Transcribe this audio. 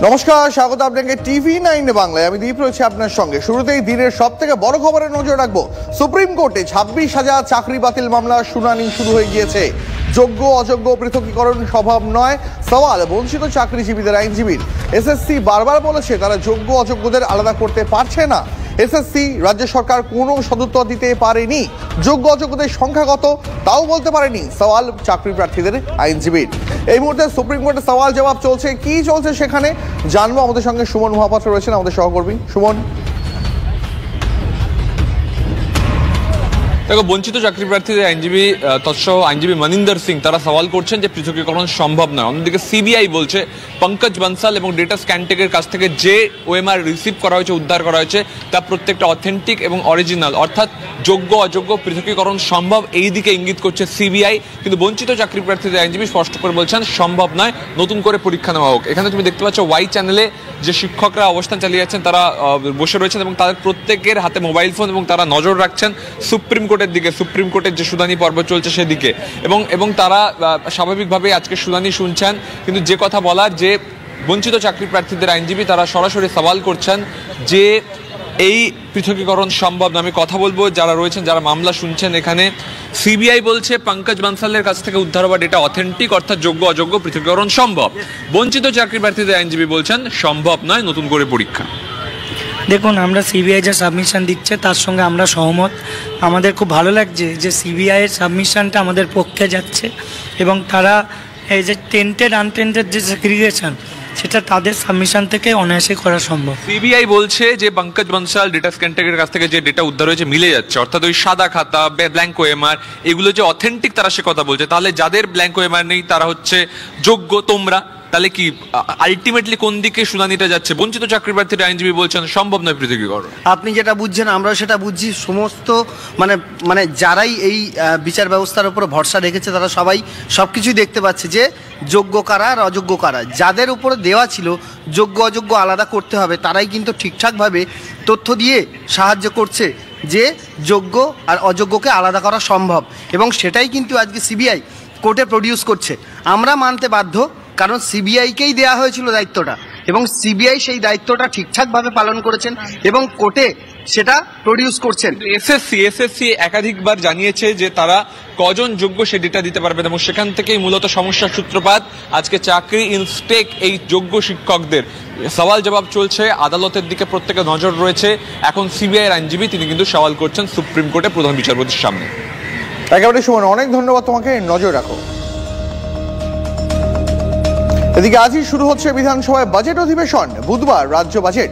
নমস্কার, স্বাগত আপনাকে TV9 বাংলায়। আমি দীপ রয়েছে আপনার সঙ্গে। শুরুতেই দিনের সবথেকে বড় খবরে নজর রাখবো। সুপ্রিম কোর্টে 26,000 চাকরি বাতিল মামলার শুনানি শুরু হয়ে গিয়েছে। যোগ্য অযোগ্য পৃথকীকরণ সম্ভব নয়, সওয়াল বঞ্চিত চাকরিজীবীদের আইনজীবীর। এসএসসি বারবার বলেছে তারা যোগ্য অযোগ্যদের আলাদা করতে পারছে না। এসএসসি রাজ্য সরকার কোনো সদুত্তর দিতে পারেনি। যোগ্য অযোগ্যদের সংখ্যা কত তাও বলতে পারেনি, সওয়াল চাকরি প্রার্থীদের আইনজীবীর। এই মুহূর্তে সুপ্রিম কোর্টে সওয়াল জবাব চলছে। কি চলছে সেখানে জানবো। আমাদের সঙ্গে সুমন মহাপাত্র রয়েছেন, আমাদের সহকর্মী। সুমন, দেখো, বঞ্চিত চাকরি প্রার্থীদের আইনজীবী তৎসহ আইনজীবী মনিন্দর সিং তারা সওয়াল করছেন যে পৃথকীকরণ সম্ভব নয়। অন্যদিকে সিবিআই বলছে পঙ্কজ বনসাল এবং ডেটা স্ক্যানটেকের কাছ থেকে যে ওএমআর রিসিভ করা হয়েছে, উদ্ধার করা হয়েছে, তা প্রত্যেকটা অথেন্টিক এবং অরিজিনাল, অর্থাৎ যোগ্য অযোগ্য পৃথকীকরণ সম্ভব, এই দিকে ইঙ্গিত করছে সিবিআই। কিন্তু বঞ্চিত চাকরি প্রার্থীদের আইনজীবী স্পষ্ট করে বলছেন সম্ভব নয়, নতুন করে পরীক্ষা নেওয়া হোক। এখানে তুমি দেখতে পাচ্ছ ওয়াই চ্যানেলে যে শিক্ষকরা অবস্থান চালিয়ে যাচ্ছেন তারা বসে রয়েছেন এবং তাদের প্রত্যেকের হাতে মোবাইল ফোন এবং তারা নজর রাখছেন সুপ্রিম কোর্টের দিকে, সুপ্রিম কোর্টের যে শুনানি পর্ব চলছে সেদিকে। এবং তারা স্বাভাবিকভাবে আজকে শুনানি শুনছেন। কিন্তু যে কথা বলার, যে বঞ্চিত চাকরি প্রার্থীদের আইনজীবী তারা সরাসরি সওয়াল করছেন যে এই পৃথকীকরণ সম্ভব না। আমি কথা বলবো যারা রয়েছেন, যারা মামলা শুনছেন। এখানে সিবিআই বলছে পঙ্কজ বনসালের কাছ থেকে উদ্ধার হওয়া ডেটা অথেন্টিক, অর্থাৎ যোগ্য অযোগ্য পৃথকীকরণ সম্ভব। বঞ্চিত চাকরি প্রার্থীদের আইনজীবী বলছেন সম্ভব নয়, নতুন করে পরীক্ষা। দেখুন, আমরা সিবিআই যে সাবমিশন দিচ্ছে তার সঙ্গে আমরা সহমত। আমাদের খুব ভালো লাগছে যে সিবিআইয়ের সাবমিশনটা আমাদের পক্ষে যাচ্ছে এবং তারা এই যে টেন্টেড আনটেন্টেড যে সেগ্রিগেশন, সেটা তাদের সাবমিশন থেকে অনায়াসে করা সম্ভব। সিবিআই বলছে যে পঙ্কজ বনসাল ডেটা স্ক্যানটেকের কাছ থেকে যে ডেটা উদ্ধার হয়েছে মিলে যাচ্ছে, অর্থাৎ ওই সাদা খাতা, ব্ল্যাঙ্ক ওএমআর, এগুলো যে অথেন্টিক তারা সে কথা বলছে। তাহলে যাদের ব্ল্যাঙ্ক ওএমআর নেই তারা হচ্ছে যোগ্য। তোমরা তাহলে কি আলটিমেটলি কোন দিকে শুনানিটা যাচ্ছে? বঞ্চিত চাকরি প্রার্থীর আইনজীবী বলছেন সম্ভব নয় পৃথকীকরণ। আপনি যেটা বুঝছেন আমরাও সেটা বুঝছি। সমস্ত মানে যারাই এই বিচার ব্যবস্থার উপর ভরসা রেখেছে তারা সবাই সব কিছুই দেখতে পাচ্ছে যে যোগ্য কারা আর অযোগ্য কারা। যাদের উপরে দেওয়া ছিল যোগ্য অযোগ্য আলাদা করতে হবে, তারাই কিন্তু ঠিকঠাকভাবে তথ্য দিয়ে সাহায্য করছে যে যোগ্য আর অযোগ্যকে আলাদা করা সম্ভব, এবং সেটাই কিন্তু আজকে সিবিআই কোর্টে প্রডিউস করছে। আমরা মানতে বাধ্য, কারণ সিবিআইকেই দেওয়া হয়েছিল দায়িত্বটা এবং সিবিআই সেই দায়িত্বটা ঠিকঠাকভাবে পালন করেছেন এবং কোর্টে সেটা প্রডিউস করছেন। এসএসসি একাধিকবার জানিয়েছে যে তারা কজন যোগ্য সে ডেটা দিতে পারবে এবং সেখান থেকেই মূলত সমস্যার সূত্রপাত। আজকে চাকরি ইনস্টেক এই যোগ্য শিক্ষকদের সওয়াল জবাব চলছে, আদালতের দিকে প্রত্যেকে নজর রয়েছে। এখন সিবিআইয়ের আইনজীবী তিনি কিন্তু সওয়াল করছেন সুপ্রিম কোর্টে প্রধান বিচারপতির সামনে। একেবারে সুমন, অনেক ধন্যবাদ তোমাকে। নজর রাখো। এদিকে আজই শুরু হচ্ছে বিধানসভায় বাজেট অধিবেশন। বুধবার রাজ্য বাজেট।